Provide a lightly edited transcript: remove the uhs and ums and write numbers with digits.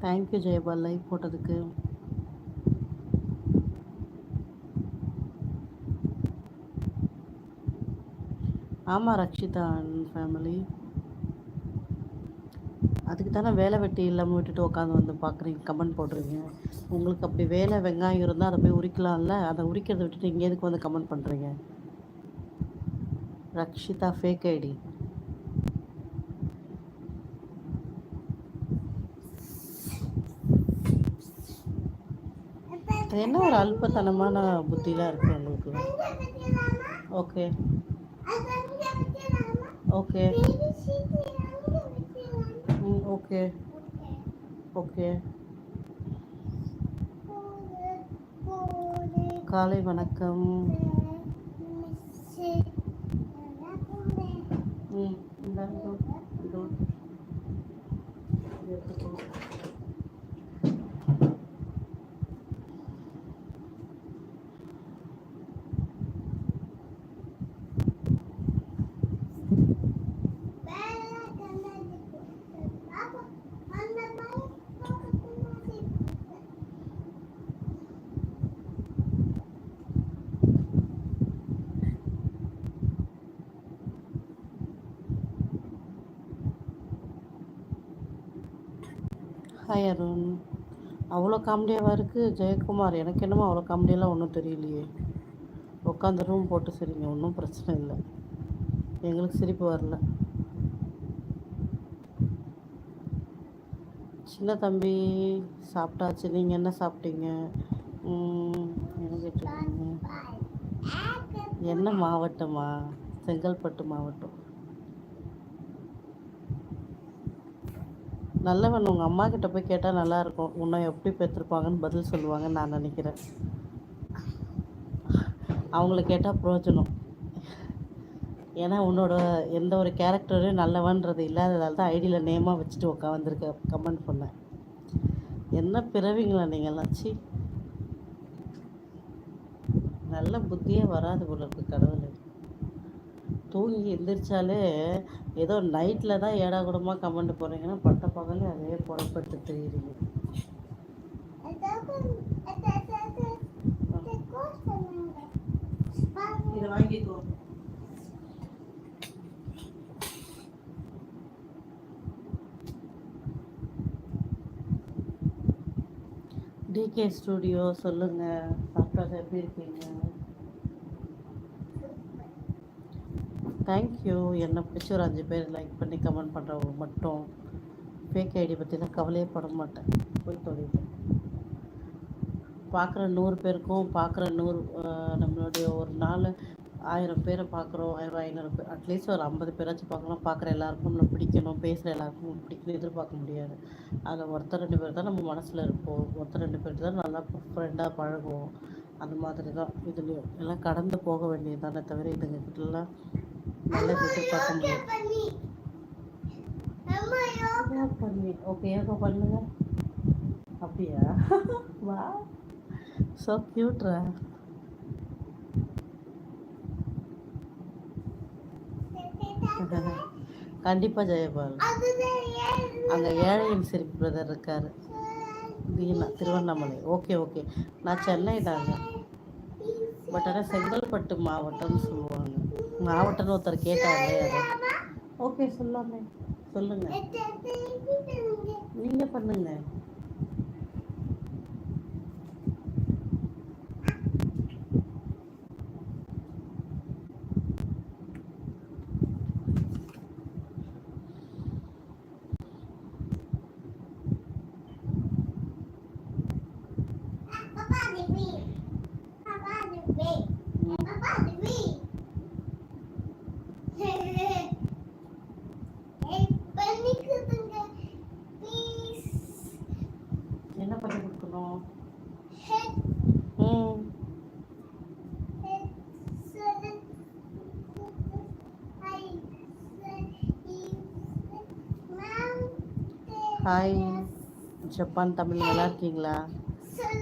Thank you Jayapal like போட்டதுக்கு. ஆமாம் Rakshitha and family, அதுக்கு தானே வேலை வெட்டி இல்லாமல் விட்டுட்டு உட்காந்து வந்து பார்க்குறீங்க, கமெண்ட் போடுறீங்க. உங்களுக்கு அப்படி வேலை வெங்காயம் இருந்தால் அதை போய் உரிக்கலாம்ல, அதை உரிக்கிறத விட்டுட்டு இங்கே எதுக்கு வந்து கமெண்ட் பண்ணுறீங்க? Rakshitha fake ID. என்ன ஒரு அல்பத்தனமான புத்திலாம் இருக்குது உங்களுக்கு. Okay okay okay okay. காலை வணக்கம். ஹாய் அருண். அவ்வளோ காமெடியாவாக இருக்குது ஜெயக்குமார்? எனக்கு என்னமோ அவ்வளோ காமெடியெல்லாம் ஒன்றும் தெரியலையே. உட்காந்து ரூம் போட்டு சரிங்க, ஒன்றும் பிரச்சனை இல்லை, எங்களுக்கு சிரிப்பு வரல. சின்ன தம்பி சாப்பிட்டாச்சு, நீங்கள் என்ன சாப்பிட்டீங்க? என்ன கேட்டிருக்கீங்க? என்ன மாவட்டமா? செங்கல்பட்டு மாவட்டம். நல்லவன், உங்கள் அம்மா கிட்ட போய் கேட்டால் நல்லாயிருக்கும், உன்னை எப்படி பெற்றிருப்பாங்கன்னு பதில் சொல்லுவாங்கன்னு நான் நினைக்கிறேன். அவங்கள கேட்டால் பிரயோஜனம். ஏன்னா உன்னோட எந்த ஒரு கேரக்டரும் நல்லவன்றது இல்லாததால் தான் ஐடியில் நேமாக வச்சுட்டு உட்காந்துருக்க கமெண்ட் பண்ணேன். என்ன பிறவிங்களா நீங்கள்லாம்? சி, நல்ல புத்தியே வராது போல இருக்கு கடவுள். தூங்கி எந்திரிச்சாலே ஏதோ நைட்டில் தான் ஏடா கூடமாக கமெண்ட் போடுறீங்கன்னா பட்ட பகலே அதே புறப்பட்டு தெரியுறீங்க. இதை வாங்கிக்கோ. டிகே ஸ்டூடியோ சொல்லுங்கள், சாப்பிட்டா எப்படி இருக்கீங்க? தேங்க்யூ. என்னை பிடிச்சி ஒரு 5 பேர் லைக் பண்ணி கமெண்ட் பண்ணுறவங்க மட்டும். ஃபேக் ஐடி பற்றிலாம் கவலையே பட மாட்டேன், போய் தொழில். பார்க்குற 100 பேருக்கும் பார்க்குற 100 நம்மளுடைய ஒரு நாள் 1000 பேரை பார்க்குறோம், 1500 பேர், அட்லீஸ்ட் ஒரு 50 பேராச்சும் பார்க்குறோம். பார்க்குற எல்லாருக்கும் நம்மளை பிடிக்கணும், பேசுகிற எல்லாருக்கும் பிடிக்கணும் எதிர்பார்க்க முடியாது. அதில் ஒருத்தர் 2 பேர் தான் நம்ம மனசில் இருப்போம், ஒருத்தர் 2 பேர் தான் நல்லா ஃப்ரெண்டாக பழகுவோம். அந்த மாதிரி தான் இதுலேயும் எல்லாம் கடந்து போக வேண்டியது தானே தவிர இதுங்கக்கிட்டலாம் நல்லா எதிர்பார்க்க முடியாது. ஓகே யோகா பண்ணுங்க. அப்படியா? வா, ஸோ க்யூட்ரா. கண்டிப்பாக ஜெயபால். அங்கே ஏழையின் சிரிப்பு பிரதர் இருக்கார், தீனா, திருவண்ணாமலை. ஓகே ஓகே, நான் சென்னை தாங்க, பட் ஆனால் செங்கல்பட்டு மாவட்டம்னு சொல்லுவாங்க. மாவட்டம்னு ஒருத்தர் கேட்டாங்க. ஓகே சொல்லாமே, சொல்லுங்கள், நீங்கள் பண்ணுங்க. என்ன பண்ணி கொடுக்கணும்? ஹாய் ஜப்பான் தமிழ், நல்லா இருக்கீங்களா?